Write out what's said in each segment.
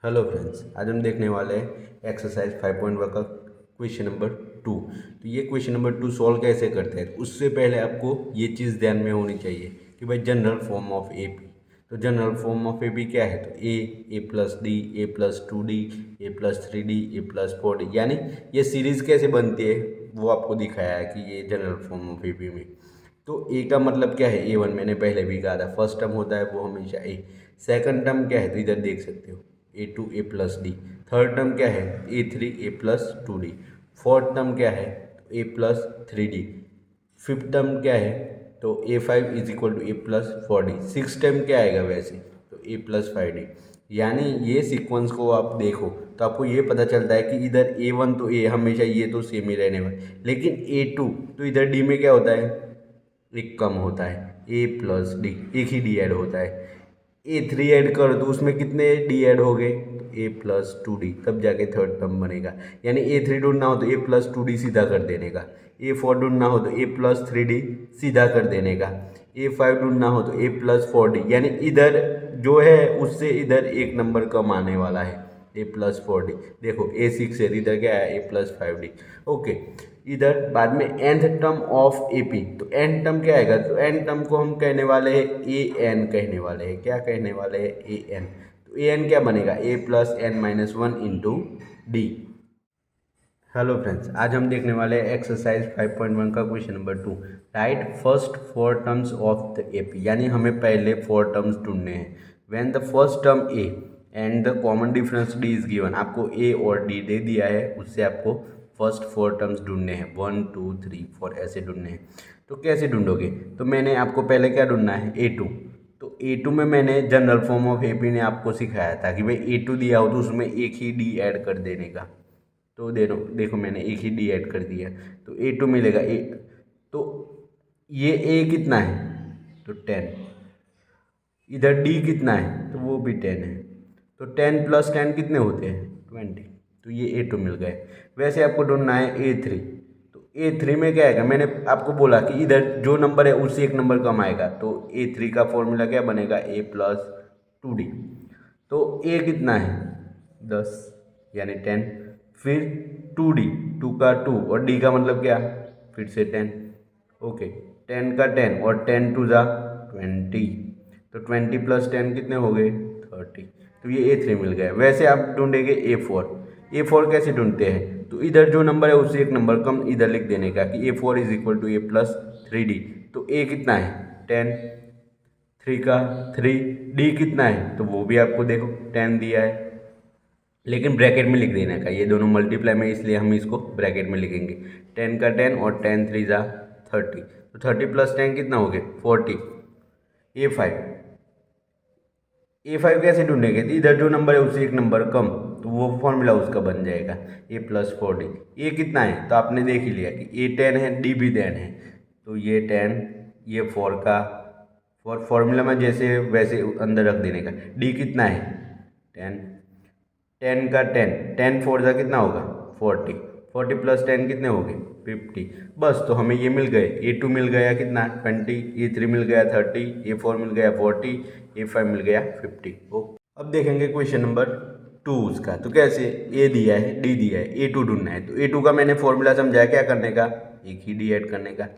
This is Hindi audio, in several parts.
हेलो फ्रेंड्स, आज हम देखने वाले हैं एक्सरसाइज 5.1 का क्वेश्चन नंबर 2। तो ये क्वेश्चन नंबर 2 सॉल्व कैसे करते हैं। उससे पहले आपको ये चीज़ ध्यान में होनी चाहिए कि भाई general form of A P. तो general form of A P क्या है? तो A plus D, A plus 2D, A plus 3D, A plus 4D, यानी ये सीरीज़ कैसे बनती है वो आपको दिखाया है कि ये general form of A P में। तो ए का मतलब क्या है? A1 मैंने पहले भी कहा था, फर्स्ट टर्म होता है वो हमेशा ए। सेकंड टर्म क्या है? तो इधर देख सकते हो A2 A plus D. Third term क्या है? A3 A plus 2D। Fourth term क्या है? तो A plus 3D। Fifth term क्या है? तो A5 is equal to A plus 4D। Six term क्या आएगा वैसे? तो A प्लस 5D। यानी ये सीक्वेंस को आप देखो तो आपको ये पता चलता है कि इधर A1 तो A हमेशा ये तो सेम ही रहने वाला, लेकिन A2 तो इधर D में क्या होता है? एक कम होता है, A प्लस डी, एक ही डी ऐड होता है। A3 ऐड कर दो, उसमें कितने डी ऐड हो गए? A प्लस 2D, तब जाके थर्ड टर्म बनेगा। यानी A3 ढूंढना हो तो A प्लस 2D सीधा कर देने का, A4 ढूंढना हो तो A प्लस 3D सीधा कर देने का, A5 ढूंढना हो तो A प्लस 4D। यानी इधर जो है उससे इधर एक नंबर कम आने वाला है, A प्लस 4D। देखो A6 है, इधर क्या है? A plus 5D। ओके, इधर बाद में nth term of A P. तो n टर्म क्या आएगा? तो n टर्म को हम कहने वाले हैं ए एन, कहने वाले हैं क्या कहने वाले हैं? A N. तो ए एन क्या बनेगा? A plus N minus 1 into D. Hello friends, आज हम देखने वाले हैं एक्सरसाइज 5.1 का question number 2। Write first four terms of the A P, यानी हमें पहले फोर टर्म्स ढूंढने हैं। When the first term A and the common difference D is given, आपको ए और डी दे दिया है, उससे आपको फर्स्ट फोर टर्म्स ढूंढने हैं। 1 2 3 4 ऐसे ढूंढने हैं। तो कैसे ढूंढोगे? तो मैंने आपको पहले क्या ढूंढना है? A2। तो A2 में मैंने general form of A P ने आपको सिखाया था कि भाई A2 दिया हो तो उसमें एक ही डी ऐड कर देने का। तो देखो मैंने एक ही डी ऐड कर दिया, तो A2 मिलेगा। ए तो ये A कितना है? तो 10। इधर D कितना है? तो वो भी 10 है। तो 10 प्लस 10 कितने होते हैं? 20। तो ये A2 मिल गए। वैसे आपको ढूंढना है A3। तो A3 में क्या आएगा? मैंने आपको बोला कि इधर जो नंबर है उससे एक नंबर कम आएगा, तो A3 का फॉर्मूला क्या बनेगा? A plus 2D। तो A कितना है? 10 यानी 10। फिर 2D, 2 का 2 और D का मतलब क्या? फिर से 10। ओके, 10 का 10 और 10 टू ज़ा 20। तो 20 प्लस 10 कितने हो गए? 30। तो ये A3 मिल गया। वैसे आप ढूंढेंगे A4। A4 कैसे ढूंढते हैं? तो इधर जो नंबर है उससे एक नंबर कम इधर लिख देने का कि A4 is equal to A plus 3D। तो A कितना है? 10। 3 का 3। D कितना है? तो वो भी आपको देखो 10 दिया है, लेकिन ब्रैकेट में लिख देने का। ये दोनों मल्टीप्लाई में, इसलिए हम इसको ब्रैकेट में लिखेंगे। 10 का 10 और 10 3 ज़ा 30। तो 30 प्लस 10 कितना हो गया? 40। A5। A5 कैसे ढूंढेंगे? तो इधर जो नंबर है उससे एक नंबर कम, तो वो फॉर्मूला उसका बन जाएगा A प्लस 4D। ए कितना है? तो आपने देख ही लिया कि A 10 है, D भी 10 है। तो ये 10, ये 4 का फॉर्मूला में जैसे वैसे अंदर रख देने का। D कितना है? 10। 10 का 10, 10 फोर ज़ा कितना होगा? 40। 40 प्लस 10 कितने हो गए? 50। बस, तो हमें ये मिल गए। A2 मिल गया कितना? 20। A3 मिल गया 30। A4 मिल गया 40। A5 मिल गया 50। ओके, अब देखेंगे क्वेश्चन नंबर 2 उसका। तो कैसे? A दिया है, D दिया है, A2 ढूंढना है। तो A2 का मैंने फॉर्मूला समझाया, क्या करने का? एक ही D ऐड करने का।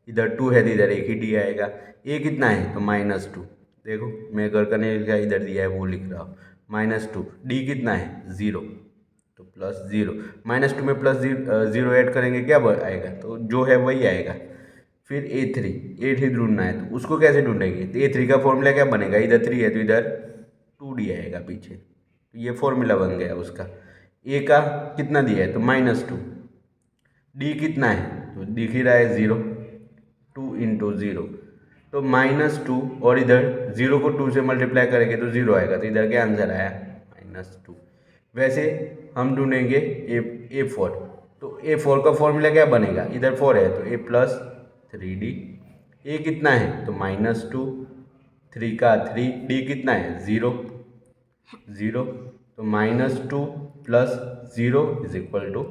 इधर 2 है तो इधर एक ही D आएगा। A कितना है? तो -2। देखो मैं घर का नहीं लिखा, इधर दिया है वो लिख रहा हूँ। -2। D कितना है? 0। तो प्लस 0। -2 में प्लस 0 ऐड करेंगे, क्या आएगा? तो जो है वही आएगा। फिर A3 ढूंढना है, तो उसको कैसे ढूंढेंगे? तो A3 का फॉर्मूला क्या बनेगा? इधर 3 है तो इधर 2D आएगा पीछे। तो ये फॉर्मूला बन गया उसका। A का कितना दिया है? तो -2। D कितना है? तो दिख ही रहा है 0। 2 इंटू 0। तो -2 और इधर 0 को 2 से मल्टीप्लाई करेंगे तो 0 आएगा। तो इधर क्या आंसर आया? -2। वैसे हम ढूंढेंगे A4। तो A4 का फॉर्मूला क्या बनेगा? इधर 4 है तो A प्लस 3D। A कितना है? तो -2। 3 का 3। D कितना है? 0। 0। तो -2 प्लस 0 इज इक्वल टू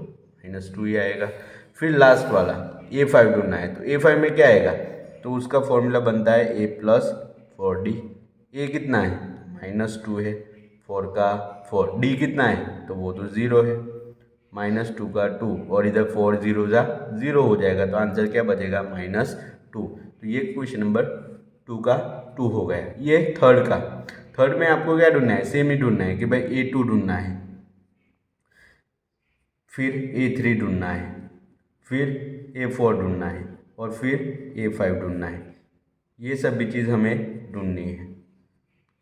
-2 ही आएगा। फिर लास्ट वाला A5 ढूंढना है, तो A5 में क्या आएगा? तो उसका फॉर्मूला बनता है A प्लस 4D। A कितना है? -2 है। 4 का 4, डी कितना है तो वो तो 0 है, -2 का 2 और इधर 4 0 जा 0 हो जाएगा, तो आंसर क्या बचेगा -2। तो ये क्वेश्चन नंबर 2 का 2 हो गया। ये थर्ड में आपको क्या ढूंढना है, सेम ही ढूंढना है कि भाई A2 ढूंढना है, फिर A3 ढूंढना है, फिर A4 ढूंढना है और फिर A5 ढूंढना है। ये सभी चीज़ हमें ढूंढनी है।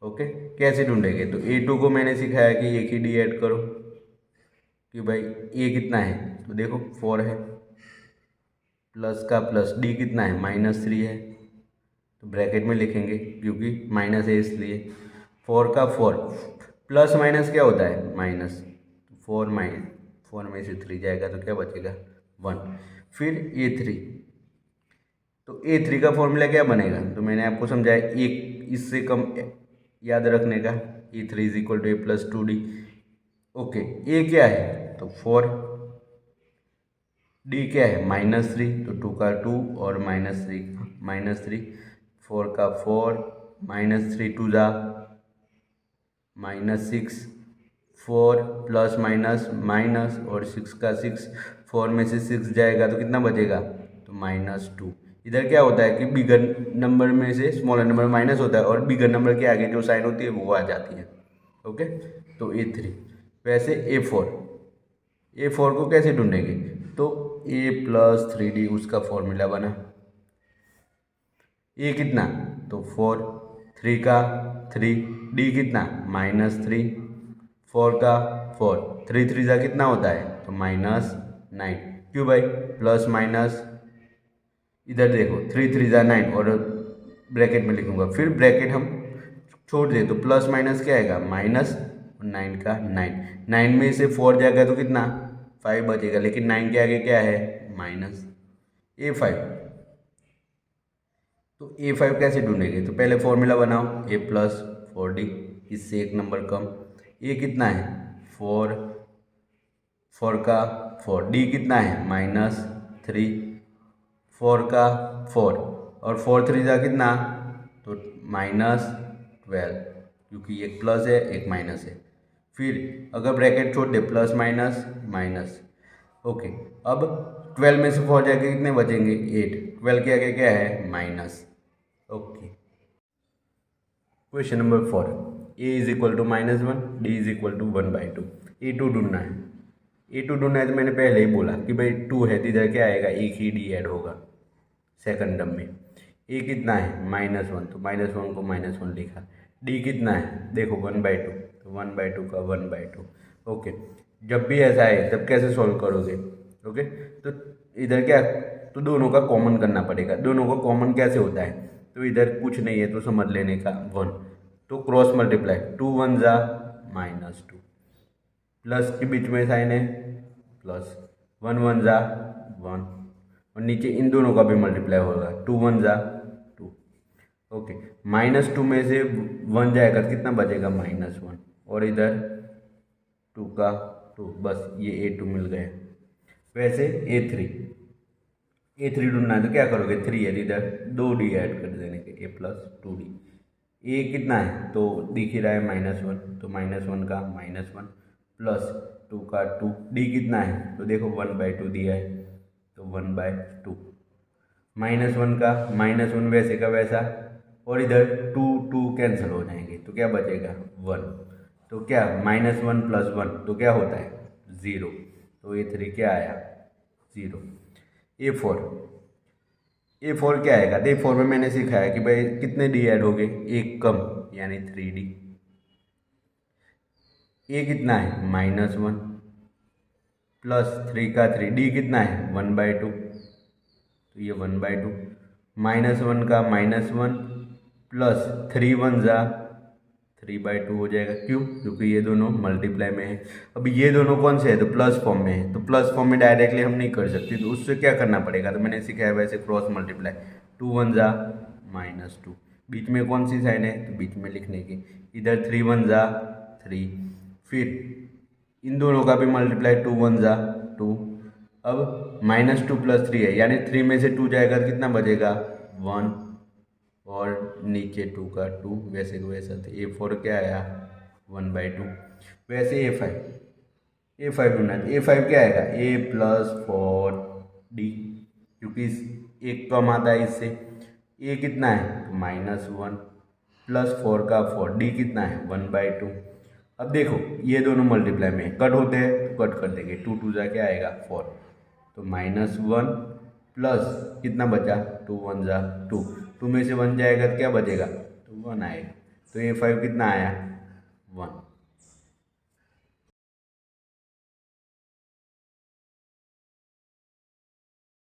ओके, कैसे ढूंढेंगे, तो A2 को मैंने सिखाया कि एक ही डी ऐड करो कि भाई A कितना है, तो देखो 4 है, प्लस का प्लस, डी कितना है -3 है, तो ब्रैकेट में लिखेंगे क्योंकि माइनस है इसलिए। 4 का 4, प्लस माइनस क्या होता है माइनस, 4 में से 3 जाएगा तो क्या बचेगा 1। फिर A3, तो A3 का फॉर्मूला क्या बनेगा, तो मैंने आपको समझाया एक इससे कम याद रखने का, A3 is equal to A+2D। Okay, A क्या है तो 4, डी क्या है -3, तो 2 का 2 और -3, 4 का 4, -3 2 जा -6, 4 प्लस माइनस माइनस और 6 का 6, 4 में से 6 जाएगा तो कितना बचेगा तो -2। इधर क्या होता है कि बिगर नंबर में से स्मॉलर नंबर माइनस होता है और बिगर नंबर के आगे जो साइन होती है वो आ जाती है। ओके, तो A3। वैसे A4 को कैसे ढूंढेंगे, तो A+3D उसका फॉर्मूला बना। A कितना तो 4, 3 का 3, डी कितना -3, 4 का 4, 3 3 जा कितना होता है तो -9। क्यों भाई, प्लस माइनस, इधर देखो 3 3 जा 9 और ब्रैकेट में लिखूंगा, फिर ब्रैकेट हम छोड़ दे तो प्लस माइनस क्या आएगा माइनस, 9 का 9 में से 4 जाएगा तो कितना 5 बचेगा, लेकिन 9 के आगे क्या है माइनस। A5, तो A5 कैसे ढूंढेंगे, तो पहले फॉर्मूला बनाओ A+4D, इससे एक नंबर कम। A कितना है 4, 4 का 4, डी कितना है -3, 4 का 4 और 4 3 जा कितना तो -12, क्योंकि एक प्लस है एक माइनस है। फिर अगर ब्रैकेट छोड़ दे प्लस माइनस माइनस। ओके, अब 12 में से 4 जाके कितने बचेंगे 8, 12 के आगे क्या है minus. Okay, question number 4, A is equal to -1, D is equal to 1/2। A2 ढूंढना है, A2 ढूंढना है तो मैंने पहले ही बोला कि भाई 2 है तो इधर क्या आएगा एक ही डी ऐड होगा सेकंड टर्म में। A कितना है -1, तो -1 को -1 लिखा। डी कितना है देखो 1/2, तो 1/2 का 1/2। ओके, जब भी ऐसा है तब कैसे सॉल्व करोगे। ओके, तो इधर क्या, तो दोनों का कॉमन करना पड़ेगा। दोनों का कॉमन कैसे होता है, तो इधर कुछ नहीं है तो समझ लेने का 1, तो क्रॉस मल्टीप्लाई 2 1 जा -2, प्लस के बीच में साइन है प्लस, 1 1 जा 1 और नीचे इन दोनों का भी मल्टीप्लाई होगा 2 1 जा 2। ओके, -2 में से 1 जाएगा तो कितना बचेगा -1 और इधर 2 का 2, बस ये A2 मिल गए। वैसे A3 ढूंढना है तो क्या करोगे, 3 है इधर 2 डी ऐड कर देने के A+2D। A कितना है तो दिख ही रहा है -1, तो -1 का -1 प्लस 2 का 2, डी कितना है तो देखो 1/2 दिया है तो 1/2, -1 का -1 वैसे का वैसा और इधर 2 2 कैंसिल हो जाएंगे तो क्या बचेगा 1, तो क्या -1 + 1 तो क्या होता है 0, तो A3 क्या आया 0। A4 क्या आएगा, तो A4 में मैंने सिखाया कि भाई कितने डी ऐड हो गए, एक कम यानी 3D। A कितना है -1 प्लस 3 का 3, डी कितना है 1/2, तो ये 1/2, -1 का -1 प्लस 3 1 जा 3/2 हो जाएगा। क्यों, क्योंकि ये दोनों मल्टीप्लाई में है। अब ये दोनों कौन से है तो प्लस फॉर्म में है, तो प्लस फॉर्म में डायरेक्टली हम नहीं कर सकते, तो उससे क्या करना पड़ेगा, तो मैंने सिखाया वैसे क्रॉस मल्टीप्लाई 2 1 जा -2, बीच में कौन सी साइन है तो बीच में लिखने की, इधर 3 1 जा 3, फिर इन दोनों का भी मल्टीप्लाई 2 1 जा 2, अब -2 + 3 है यानी 3 में से 2 जाएगा तो कितना बचेगा 1 और नीचे 2 का 2, वैसे को वैसा। तो A4 क्या आया 1/2। वैसे ए फाइव ढूंढना है। ए फाइव क्या आएगा, ए प्लस 4d, क्योंकि इस एक कम आता है इससे। ए कितना है, -1 प्लस 4 का 4, डी कितना है 1/2। अब देखो ये दोनों मल्टीप्लाई में कट होते हैं तो कट कर देंगे, 2 2 जा क्या आएगा 4, तो -1 प्लस कितना बचा 2 1 जा 2, 2 में से 1 जाएगा तो क्या बचेगा, तो 1 आएगा। तो ए फाइव कितना आया 1।